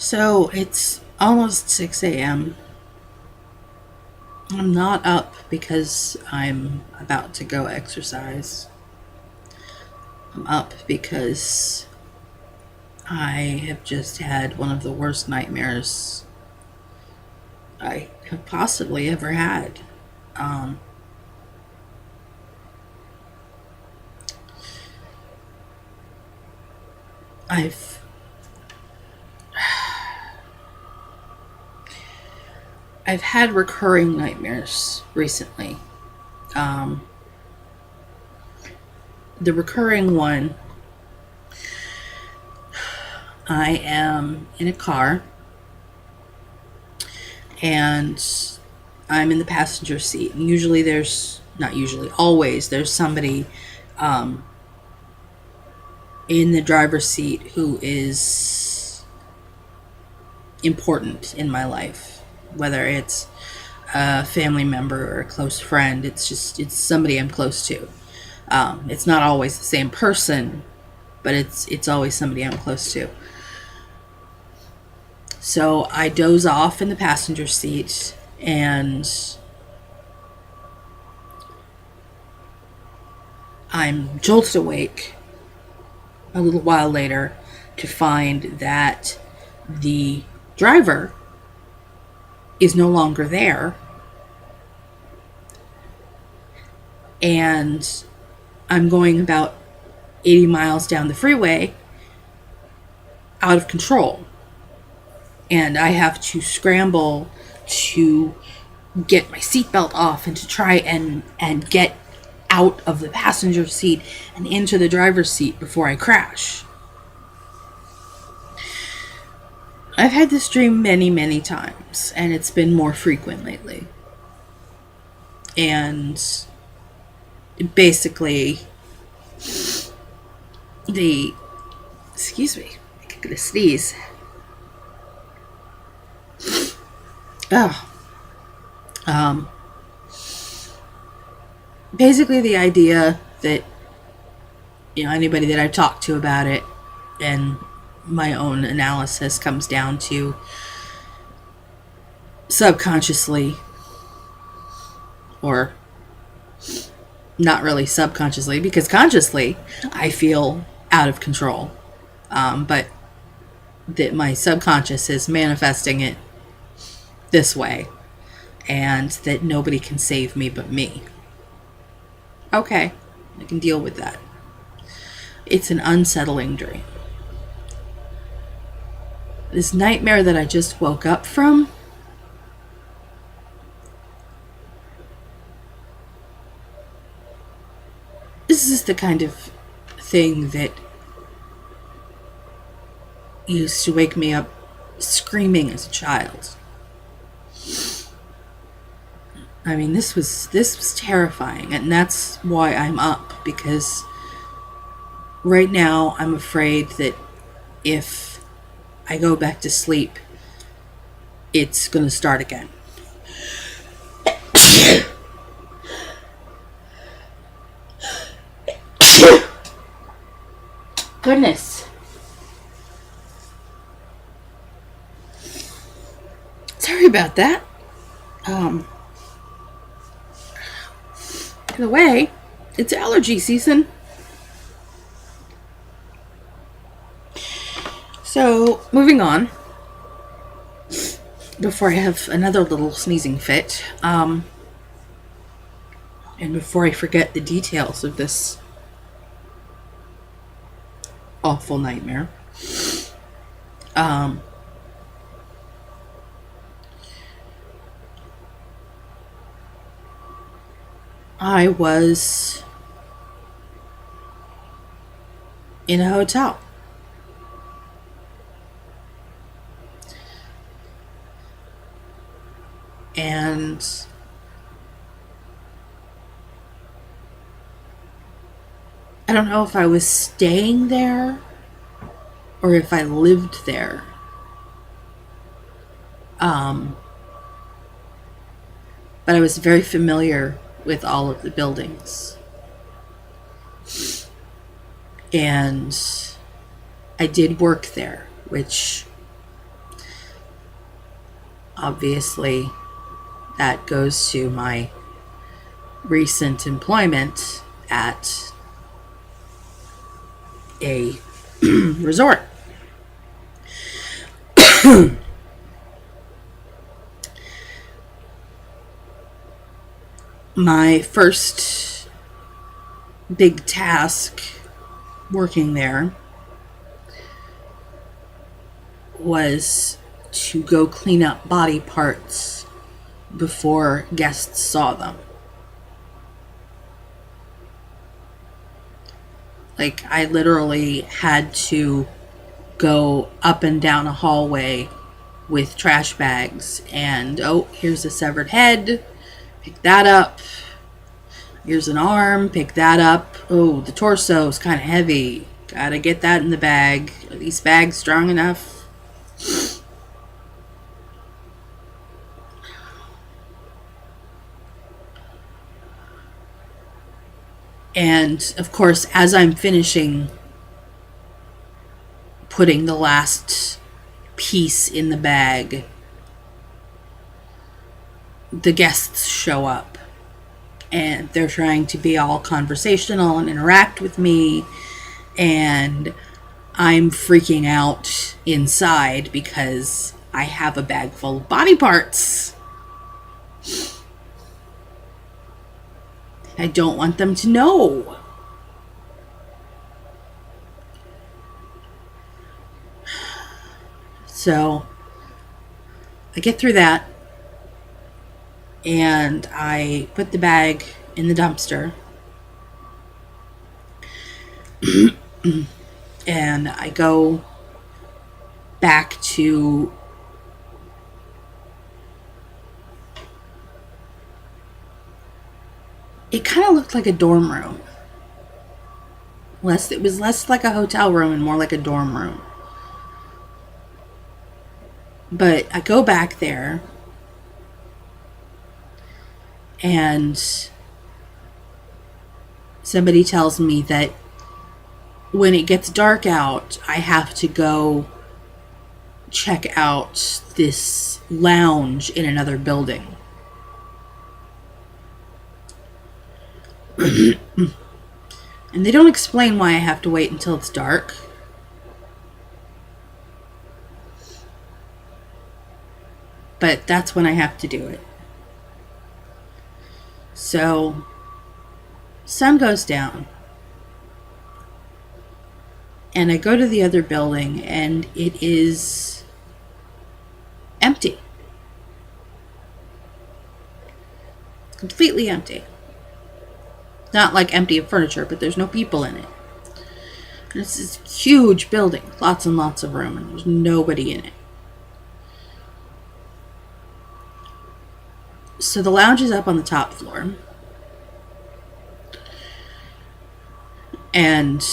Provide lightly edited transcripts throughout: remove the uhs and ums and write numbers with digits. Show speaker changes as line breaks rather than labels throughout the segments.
So it's almost 6 a.m. I'm not up because I'm about to go exercise. I'm up because I have just had one of the worst nightmares I have possibly ever had. Um, I've I've had recurring nightmares recently. Um, the recurring one, I am in a car and I'm in the passenger seat. And usually not usually, always, there's somebody um, in the driver's seat who is important in my life. Whether it's a family member or a close friend, it's somebody I'm close to. It's not always the same person, but it's always somebody I'm close to. So I doze off in the passenger seat and I'm jolted awake a little while later to find that the driver is no longer there, and I'm going about 80 miles down the freeway out of control. And I have to scramble to get my seatbelt off and to try and get out of the passenger seat and into the driver's seat before I crash. I've had this dream many, many times, and it's been more frequent lately. And basically, excuse me, I'm gonna sneeze. Oh, um, basically the idea that anybody that I've talked to about it and my own analysis comes down to subconsciously, or not really subconsciously, because consciously I feel out of control, but that my subconscious is manifesting it this way, and that nobody can save me but me. Okay, I can deal with that. It's an unsettling dream. This nightmare that I just woke up from, this is the kind of thing that used to wake me up screaming as a child. I mean, this was terrifying, and that's why I'm up, because right now I'm afraid that if I go back to sleep, it's going to start again. Goodness. Sorry about that. By the way, it's allergy season. So, moving on, before I have another little sneezing fit, and before I forget the details of this awful nightmare, I was in a hotel. And I don't know if I was staying there or if I lived there. But I was very familiar with all of the buildings. And I did work there, which obviously, that goes to my recent employment at a resort. My first big task working there was to go clean up body parts before guests saw them. Like, I literally had to go up and down a hallway with trash bags and, oh, here's a severed head, pick that up. Here's an arm, pick that up. Oh, the torso is kind of heavy. Gotta get that in the bag. Are these bags strong enough? And of course, as I'm finishing putting the last piece in the bag, the guests show up. And they're trying to be all conversational and interact with me. And I'm freaking out inside because I have a bag full of body parts. I don't want them to know. So I get through that and I put the bag in the dumpster. And I go back to it kind of looked like a dorm room. It was less like a hotel room and more like a dorm room. But I go back there and somebody tells me that when it gets dark out, I have to go check out this lounge in another building. And they don't explain why I have to wait until it's dark. But that's when I have to do it. So, sun goes down. And I go to the other building and it is empty. Completely empty. Not like empty of furniture, but there's no people in it. And it's this huge building, lots and lots of room, and there's nobody in it. So the lounge is up on the top floor. And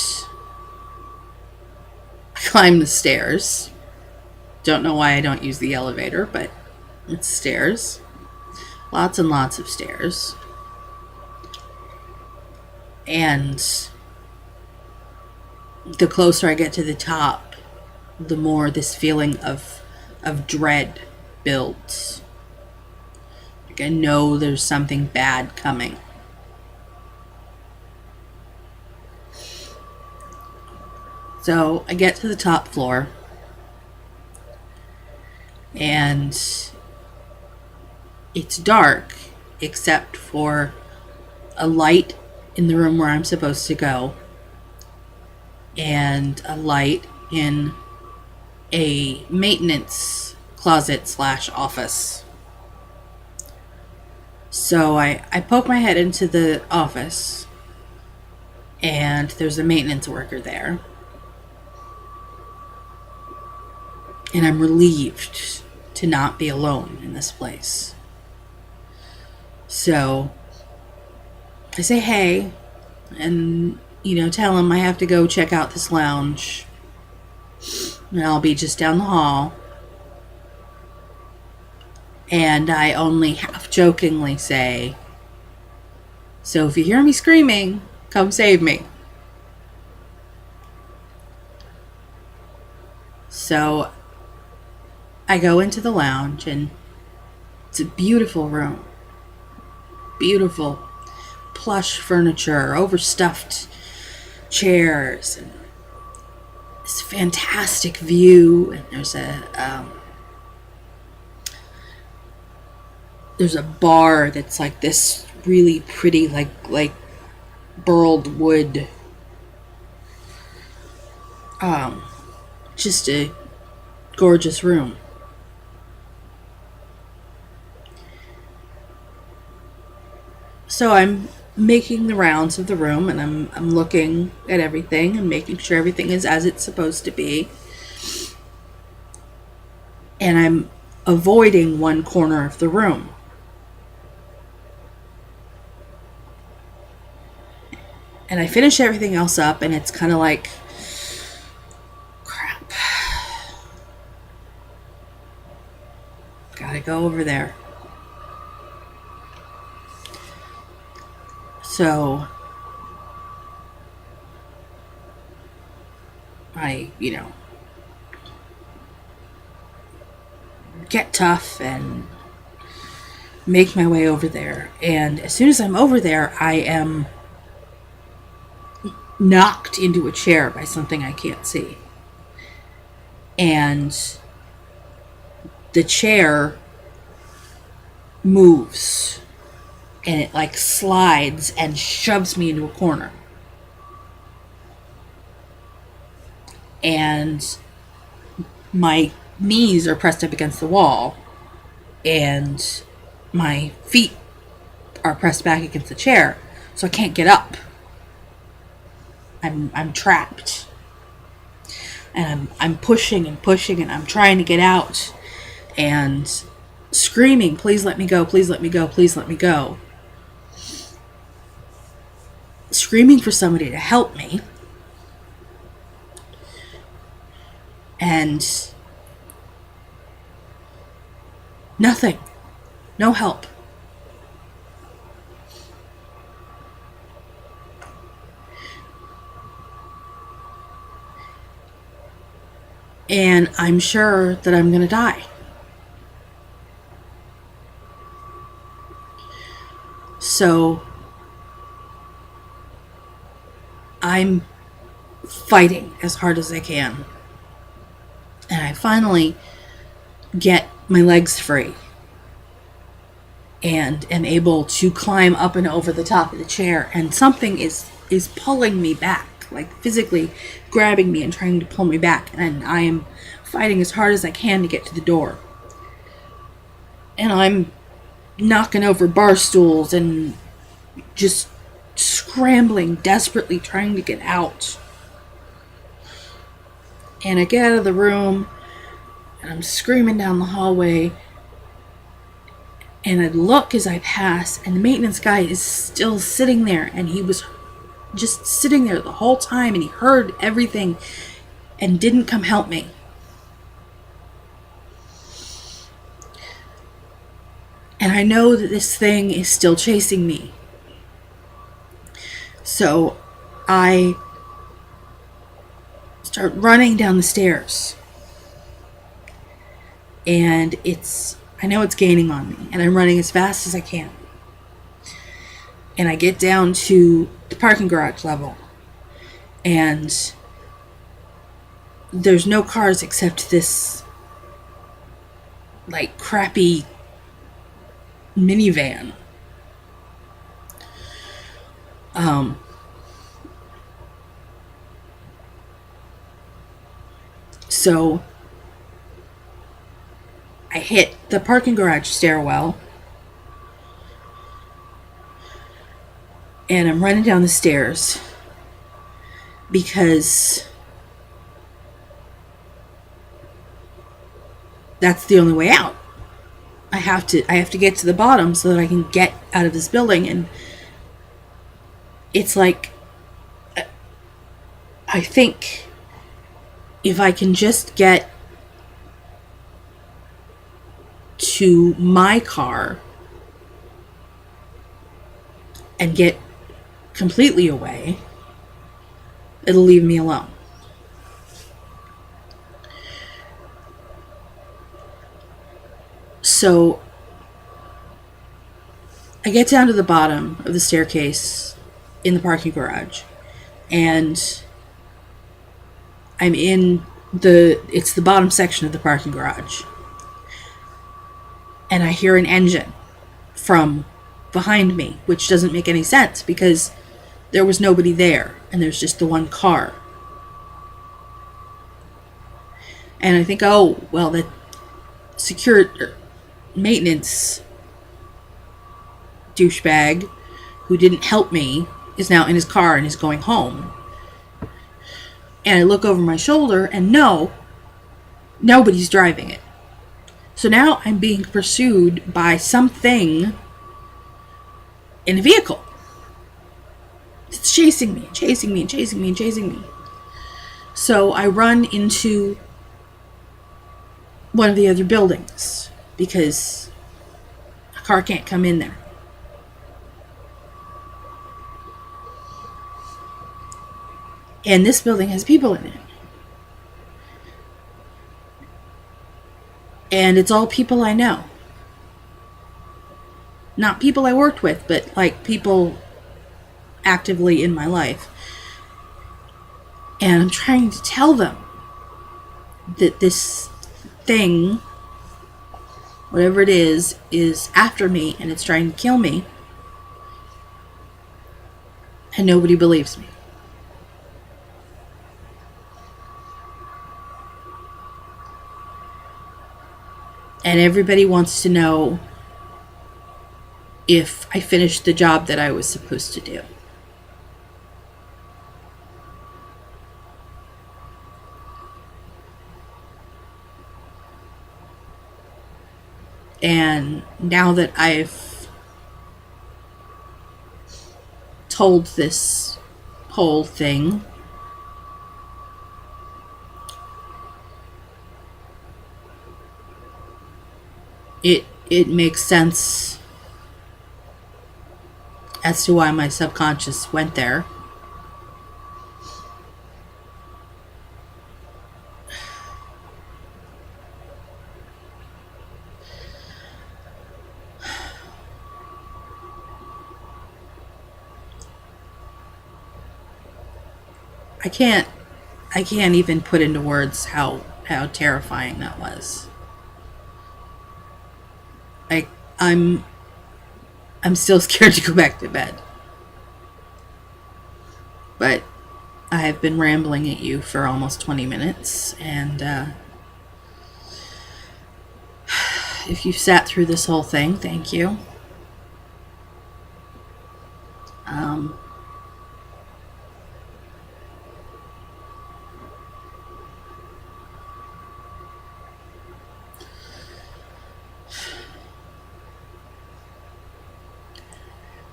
I climb the stairs. Don't know why I don't use the elevator, but it's stairs. Lots and lots of stairs. And the closer I get to the top, the more this feeling of dread builds. Like I know there's something bad coming. So I get to the top floor and it's dark except for a light in the room where I'm supposed to go and a light in a maintenance closet / office. So I poke my head into the office and there's a maintenance worker there. And I'm relieved to not be alone in this place. So I say hey and, tell him I have to go check out this lounge. And I'll be just down the hall. And I only half jokingly say, so if you hear me screaming, come save me. So I go into the lounge and It's a beautiful room. Beautiful plush furniture, overstuffed chairs, and this fantastic view. And there's a bar that's like this really pretty, like burled wood. Just a gorgeous room. So I'm making the rounds of the room, and I'm looking at everything and making sure everything is as it's supposed to be. And I'm avoiding one corner of the room. And I finish everything else up, and it's kind of like, crap. Gotta go over there. So I, get tough and make my way over there. And as soon as I'm over there, I am knocked into a chair by something I can't see. And the chair moves, and it like slides and shoves me into a corner. And my knees are pressed up against the wall, and my feet are pressed back against the chair, so I can't get up. I'm trapped. And I'm pushing and pushing, and I'm trying to get out and screaming, please let me go, please let me go, please let me go. Screaming for somebody to help me. And nothing. No help. And I'm sure that I'm going to die. So I'm fighting as hard as I can. And I finally get my legs free and am able to climb up and over the top of the chair. And something is pulling me back, like physically grabbing me and trying to pull me back. And I am fighting as hard as I can to get to the door. And I'm knocking over bar stools and just scrambling, desperately trying to get out. And I get out of the room, and I'm screaming down the hallway. And I look as I pass, and the maintenance guy is still sitting there, and he was just sitting there the whole time, and he heard everything and didn't come help me. And I know that this thing is still chasing me. So I start running down the stairs. And I know it's gaining on me, and I'm running as fast as I can. And I get down to the parking garage level, and there's no cars except this like crappy minivan. So I hit the parking garage stairwell, and I'm running down the stairs because that's the only way out. I have to get to the bottom so that I can get out of this building. And it's like, I think if I can just get to my car and get completely away, it'll leave me alone. So I get down to the bottom of the staircase in the parking garage, and I'm in it's the bottom section of the parking garage. And I hear an engine from behind me, which doesn't make any sense because there was nobody there and there's just the one car. And I think, oh, well, the maintenance douchebag who didn't help me is now in his car and is going home. And I look over my shoulder and no, nobody's driving it. So now I'm being pursued by something in a vehicle. It's chasing me, chasing me, chasing me, chasing me. So I run into one of the other buildings because a car can't come in there. And this building has people in it. And it's all people I know. Not people I worked with, but like people actively in my life. And I'm trying to tell them that this thing, whatever it is after me and it's trying to kill me. And nobody believes me. And everybody wants to know if I finished the job that I was supposed to do. And now that I've told this whole thing, it makes sense as to why my subconscious went there. I can't even put into words how terrifying that was. I'm still scared to go back to bed. But I have been rambling at you for almost 20 minutes, and if you've sat through this whole thing, thank you.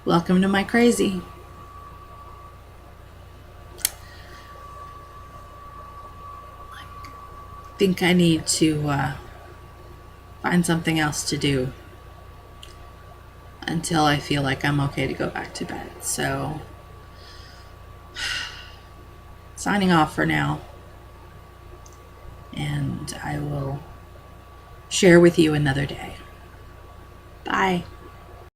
Welcome to my crazy. I think I need to find something else to do until I feel like I'm okay to go back to bed. So, signing off for now. And I will share with you another day. Bye.